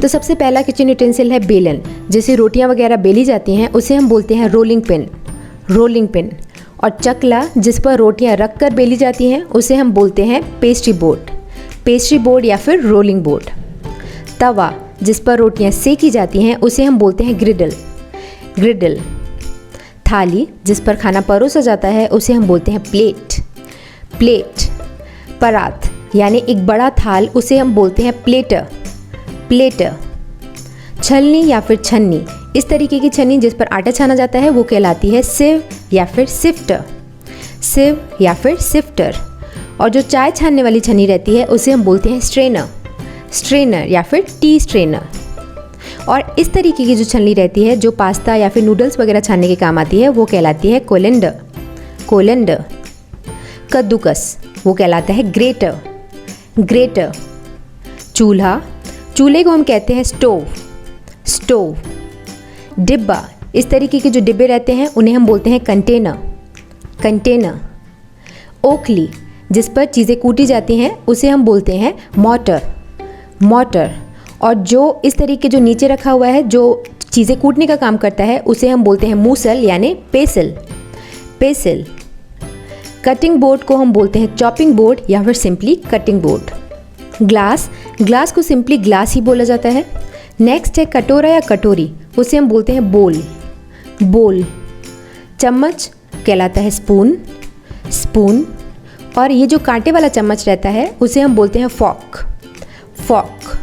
तो सबसे पहला किचन यूटेंसिल है बेलन। जैसे रोटियां वगैरह बेली जाती हैं उसे हम बोलते हैं रोलिंग पिन, रोलिंग पिन। और चकला जिस पर रोटियां रख कर बेली जाती हैं उसे हम बोलते हैं पेस्ट्री बोर्ड, पेस्ट्री बोर्ड या फिर रोलिंग बोर्ड। तवा जिस पर रोटियां सेकी जाती हैं उसे हम बोलते हैं ग्रिडल, ग्रिडल। थाली जिस पर खाना परोसा जाता है उसे हम बोलते हैं प्लेट, प्लेट। परात यानी एक बड़ा थाल उसे हम बोलते हैं प्लेटर, प्लेटर। छलनी या फिर छन्नी, इस तरीके की छन्नी जिस पर आटा छाना जाता है वो कहलाती है सिव या फिर सिफ्टर, सिव या फिर सिफ्टर। और जो चाय छानने वाली छन्नी रहती है उसे हम बोलते हैं स्ट्रेनर, स्ट्रेनर या फिर टी स्ट्रेनर। और इस तरीके की जो छन्नी रहती है जो पास्ता या फिर नूडल्स वगैरह छानने के काम आती है वो कहलाती है कोलेंडर, कोलेंडर। कद्दूकस वो कहलाता है ग्रेटर, ग्रेटर। चूल्हा, चूल्हे को हम कहते हैं स्टोव, स्टोव। डिब्बा, इस तरीके के जो डिब्बे रहते हैं उन्हें हम बोलते हैं कंटेनर, कंटेनर। ओखली जिस पर चीज़ें कूटी जाती हैं उसे हम बोलते हैं मॉर्टर, मॉर्टर। और जो इस तरीके जो नीचे रखा हुआ है जो चीज़ें कूटने का काम करता है उसे हम बोलते हैं मूसल यानी पेसल, पेसल। कटिंग बोर्ड को हम बोलते हैं चॉपिंग बोर्ड या फिर simply cutting board. Glass, glass को सिंपली ग्लास ही बोला जाता है। नेक्स्ट है कटोरा या कटोरी, उसे हम बोलते हैं बोल, बोल। चम्मच कहलाता है स्पून, स्पून। और ये जो कांटे वाला चम्मच रहता है उसे हम बोलते हैं फॉर्क, फॉर्क।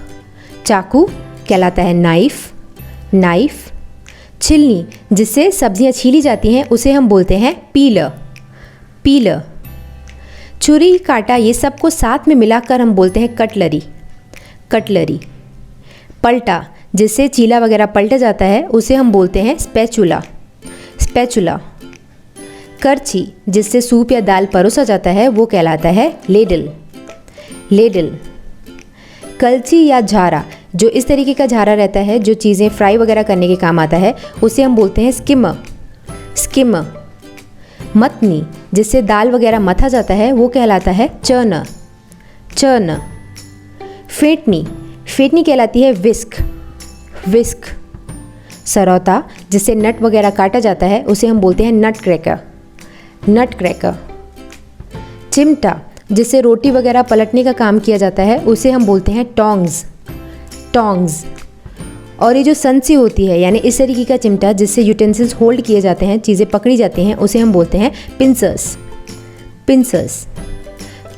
चाकू कहलाता है नाइफ, नाइफ। छिलनी जिससे सब्जियां छीली जाती हैं उसे हम बोलते हैं पीलर, पीलर। छुरी, कांटा ये सब को साथ में मिलाकर हम बोलते हैं कटलरी, कटलरी। पलटा जिससे चीला वगैरह पलटा जाता है उसे हम बोलते हैं स्पैचुला, स्पैचुला। करछी जिससे सूप या दाल परोसा जाता है वो कहलाता है लेडल, लेडल। कलछी या झारा, जो इस तरीके का झारा रहता है जो चीज़ें फ्राई वगैरह करने के काम आता है उसे हम बोलते हैं स्किमर, स्किमर। मतनी जिससे दाल वगैरह मथा जाता है वो कहलाता है चर्नर, चर्नर। फेंटनी, फेंटनी कहलाती है विस्क, विस्क। सरौता जिससे नट वगैरह काटा जाता है उसे हम बोलते हैं नट क्रैकर, नट क्रैकर। चिमटा जिससे रोटी वगैरह पलटने का काम किया जाता है उसे हम बोलते हैं टोंग्स, टोंग्स। और ये जो संसी होती है यानी इस तरीके का चिमटा जिससे यूटेंसिल्स होल्ड किए जाते हैं, चीज़ें पकड़ी जाती हैं, उसे हम बोलते हैं पिंसर्स, पिंसर्स।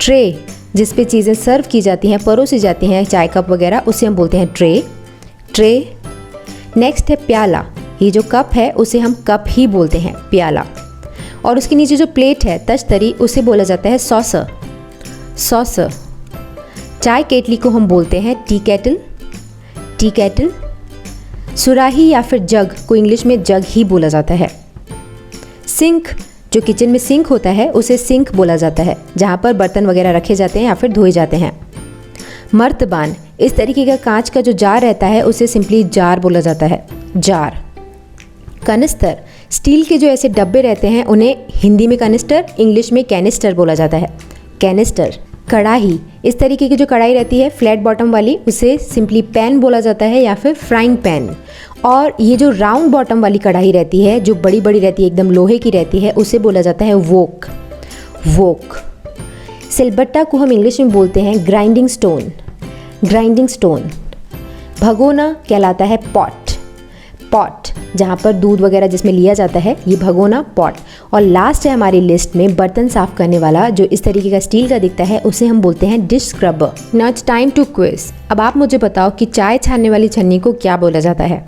ट्रे जिस पे चीज़ें सर्व की जाती हैं, परोसी जाती हैं, चाय कप वगैरह, उसे हम बोलते हैं ट्रे, ट्रे। नेक्स्ट है प्याला, ये जो कप है उसे हम कप ही बोलते हैं, प्याला। और उसके नीचे जो प्लेट है तश्तरी उसे बोला जाता है सॉसर, सॉसर। चाय केटली को हम बोलते हैं टी केटल, टी केटल। सुराही या फिर जग को इंग्लिश में जग ही बोला जाता है। सिंक, जो किचन में सिंक होता है उसे सिंक बोला जाता है, जहाँ पर बर्तन वगैरह रखे जाते हैं या फिर धोए जाते हैं। मर्तबान, इस तरीके का कांच का जो जार रहता है उसे सिंपली जार बोला जाता है, जार। कनिस्तर, स्टील के जो ऐसे डब्बे रहते हैं उन्हें हिंदी में कनिस्टर, इंग्लिश में कैनिस्टर बोला जाता है, कैनिस्टर। कढ़ाई, इस तरीके की जो कढ़ाई रहती है फ्लैट बॉटम वाली उसे सिंपली पैन बोला जाता है या फिर फ्राइंग पैन। और ये जो राउंड बॉटम वाली कढ़ाई रहती है जो बड़ी बड़ी रहती है, एकदम लोहे की रहती है, उसे बोला जाता है वोक, वोक। सिलबट्टा को हम इंग्लिश में बोलते हैं ग्राइंडिंग स्टोन, ग्राइंडिंग स्टोन। भगोना कहलाता है पॉट, पॉट, जहाँ पर दूध वगैरह जिसमें लिया जाता है, ये भगोना, पॉट। और लास्ट है हमारी लिस्ट में बर्तन साफ करने वाला जो इस तरीके का स्टील का दिखता है, उसे हम बोलते हैं dish scrubber. Now it's time to quiz. अब आप मुझे बताओ कि चाय छानने वाली छन्नी को क्या बोला जाता है।